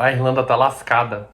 A Irlanda tá lascada.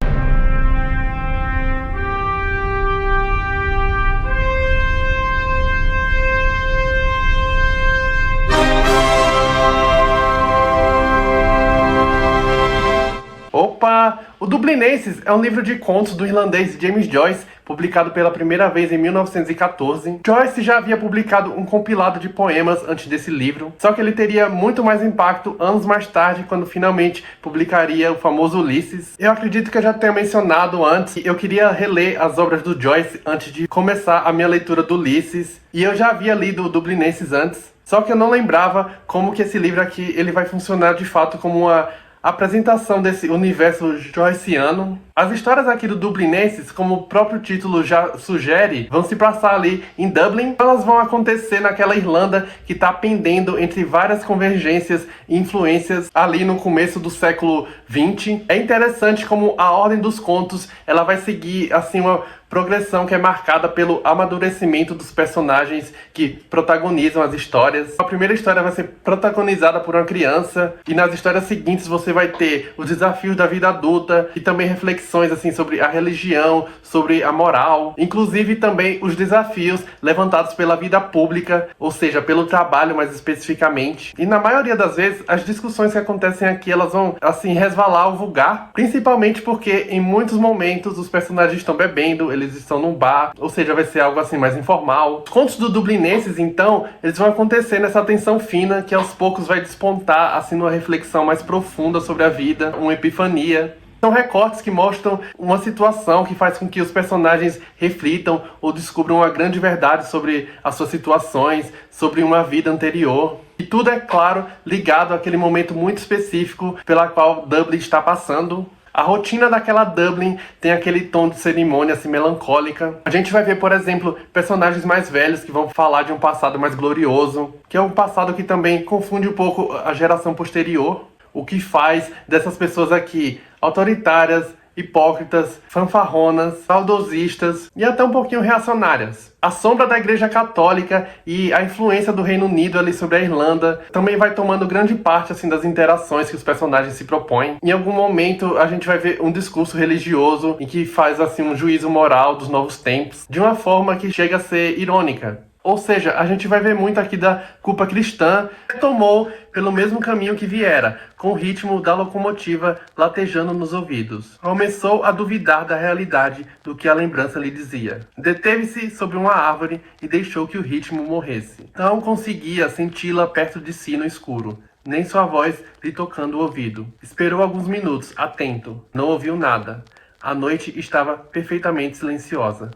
Opa! O Dublinenses é um livro de contos do irlandês James Joyce, publicado pela primeira vez em 1914. Joyce já havia publicado um compilado de poemas antes desse livro, só que ele teria muito mais impacto anos mais tarde, quando finalmente publicaria o famoso Ulisses. Eu acredito que eu já tenha mencionado antes, eu queria reler as obras do Joyce antes de começar a minha leitura do Ulisses, e eu já havia lido o Dublinenses antes, só que eu não lembrava como que esse livro aqui ele vai funcionar de fato como uma apresentação desse universo joyciano. As histórias aqui do Dublinenses, como o próprio título já sugere, vão se passar ali em Dublin. Elas vão acontecer naquela Irlanda que está pendendo entre várias convergências e influências ali no começo do século XX. É interessante como a ordem dos contos ela vai seguir assim uma progressão que é marcada pelo amadurecimento dos personagens que protagonizam as histórias. A primeira história vai ser protagonizada por uma criança, e nas histórias seguintes você vai ter os desafios da vida adulta e também reflexões assim sobre a religião, sobre a moral, inclusive também os desafios levantados pela vida pública, ou seja, pelo trabalho mais especificamente. E na maioria das vezes as discussões que acontecem aqui elas vão assim resvalar ao vulgar, principalmente porque em muitos momentos os personagens estão bebendo, eles estão num bar, ou seja, vai ser algo assim mais informal. Os contos do Dublinenses, então, eles vão acontecer nessa tensão fina que aos poucos vai despontar assim numa reflexão mais profunda sobre a vida, uma epifania. São recortes que mostram uma situação que faz com que os personagens reflitam ou descubram uma grande verdade sobre as suas situações, sobre uma vida anterior. E tudo, é claro, ligado àquele momento muito específico pela qual Dublin está passando. A rotina daquela Dublin tem aquele tom de cerimônia assim melancólica. A gente vai ver, por exemplo, personagens mais velhos que vão falar de um passado mais glorioso, que é um passado que também confunde um pouco a geração posterior, o que faz dessas pessoas aqui autoritárias, hipócritas, fanfarronas, saudosistas e até um pouquinho reacionárias. A sombra da Igreja Católica e a influência do Reino Unido ali sobre a Irlanda também vai tomando grande parte assim das interações que os personagens se propõem. Em algum momento a gente vai ver um discurso religioso em que faz assim um juízo moral dos novos tempos, de uma forma que chega a ser irônica. Ou seja, a gente vai ver muito aqui da culpa cristã que tomou pelo mesmo caminho que viera, com o ritmo da locomotiva latejando nos ouvidos. Começou a duvidar da realidade do que a lembrança lhe dizia. Deteve-se sobre uma árvore e deixou que o ritmo morresse. Não conseguia senti-la perto de si no escuro, nem sua voz lhe tocando o ouvido. Esperou alguns minutos, atento. Não ouviu nada. A noite estava perfeitamente silenciosa.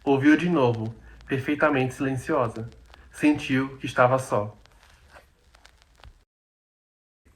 Ouviu de novo. Perfeitamente silenciosa. Sentiu que estava só.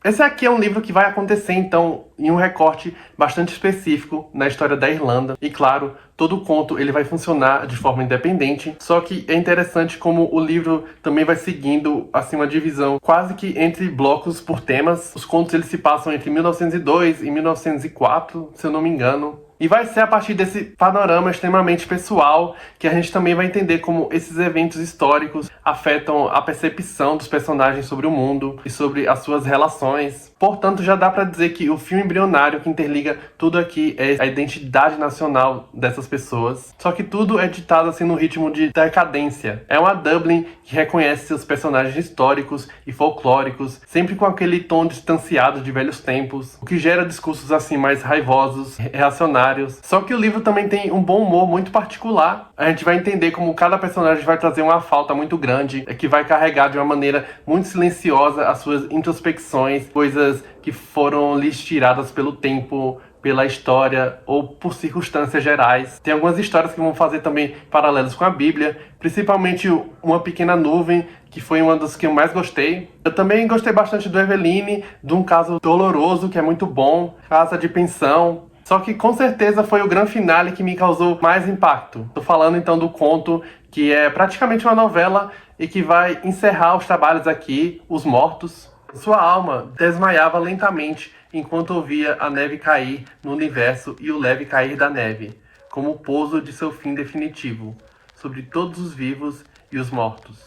Esse aqui é um livro que vai acontecer, então, em um recorte bastante específico na história da Irlanda. E, claro, todo conto ele vai funcionar de forma independente. Só que é interessante como o livro também vai seguindo assim uma divisão quase que entre blocos por temas. Os contos eles se passam entre 1902 e 1904, se eu não me engano. E vai ser a partir desse panorama extremamente pessoal que a gente também vai entender como esses eventos históricos afetam a percepção dos personagens sobre o mundo e sobre as suas relações. Portanto, já dá pra dizer que o fio embrionário que interliga tudo aqui é a identidade nacional dessas pessoas. Só que tudo é ditado assim no ritmo de decadência. É uma Dublin que reconhece seus personagens históricos e folclóricos, sempre com aquele tom distanciado de velhos tempos, o que gera discursos assim mais raivosos, reacionários. Só que o livro também tem um bom humor muito particular. A gente vai entender como cada personagem vai trazer uma falta muito grande, que vai carregar de uma maneira muito silenciosa as suas introspecções, coisas que foram lhes tiradas pelo tempo, pela história ou por circunstâncias gerais. Tem algumas histórias que vão fazer também paralelos com a Bíblia, principalmente Uma Pequena Nuvem, que foi uma das que eu mais gostei. Eu também gostei bastante do Eveline, de Um Caso Doloroso, que é muito bom, Casa de Pensão. Só que com certeza foi o grande finale que me causou mais impacto. Tô falando então do conto que é praticamente uma novela e que vai encerrar os trabalhos aqui, Os Mortos. Sua alma desmaiava lentamente enquanto ouvia a neve cair no universo e o leve cair da neve, como o pouso de seu fim definitivo, sobre todos os vivos e os mortos.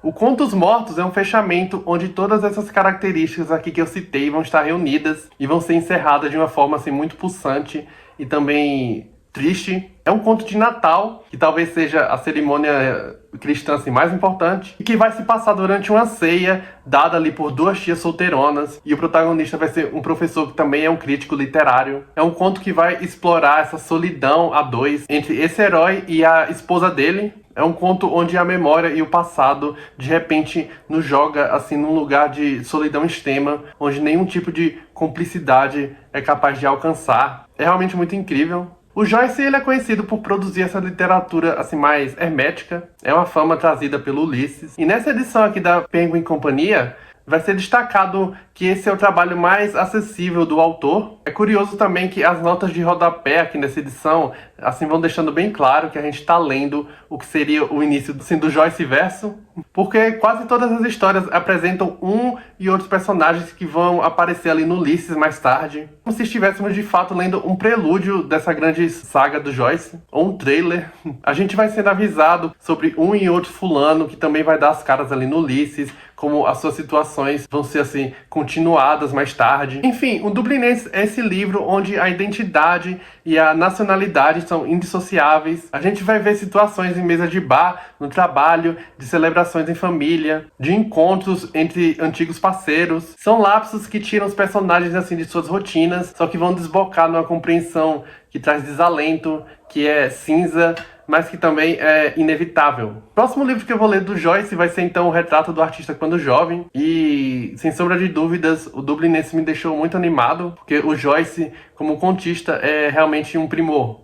O Contos Mortos é um fechamento onde todas essas características aqui que eu citei vão estar reunidas e vão ser encerradas de uma forma assim muito pulsante e também triste. É um conto de Natal, que talvez seja a cerimônia cristã assim, mais importante, e que vai se passar durante uma ceia dada ali por duas tias solteironas, e o protagonista vai ser um professor que também é um crítico literário. É um conto que vai explorar essa solidão a dois entre esse herói e a esposa dele. É um conto onde a memória e o passado de repente nos joga assim num lugar de solidão extrema, onde nenhum tipo de cumplicidade é capaz de alcançar. É realmente muito incrível. O Joyce ele é conhecido por produzir essa literatura assim mais hermética. É uma fama trazida pelo Ulisses. E nessa edição aqui da Penguin Companhia, vai ser destacado que esse é o trabalho mais acessível do autor. É curioso também que as notas de rodapé aqui nessa edição assim vão deixando bem claro que a gente está lendo o que seria o início assim, do Joyce verso, porque quase todas as histórias apresentam um e outros personagens que vão aparecer ali no Ulisses mais tarde, como se estivéssemos de fato lendo um prelúdio dessa grande saga do Joyce, ou um trailer. A gente vai sendo avisado sobre um e outro fulano que também vai dar as caras ali no Ulisses, como as suas situações vão ser assim continuadas mais tarde. Enfim, o Dublinense é esse livro onde a identidade e a nacionalidade são indissociáveis. A gente vai ver situações em mesa de bar, no trabalho, de celebrações em família, de encontros entre antigos parceiros. São lapsos que tiram os personagens assim de suas rotinas, só que vão desbocar numa compreensão que traz desalento, que é cinza, mas que também é inevitável. O próximo livro que eu vou ler do Joyce vai ser então o Retrato do Artista Quando Jovem, e sem sombra de dúvidas o Dublinense me deixou muito animado, porque o Joyce como contista é realmente um primor.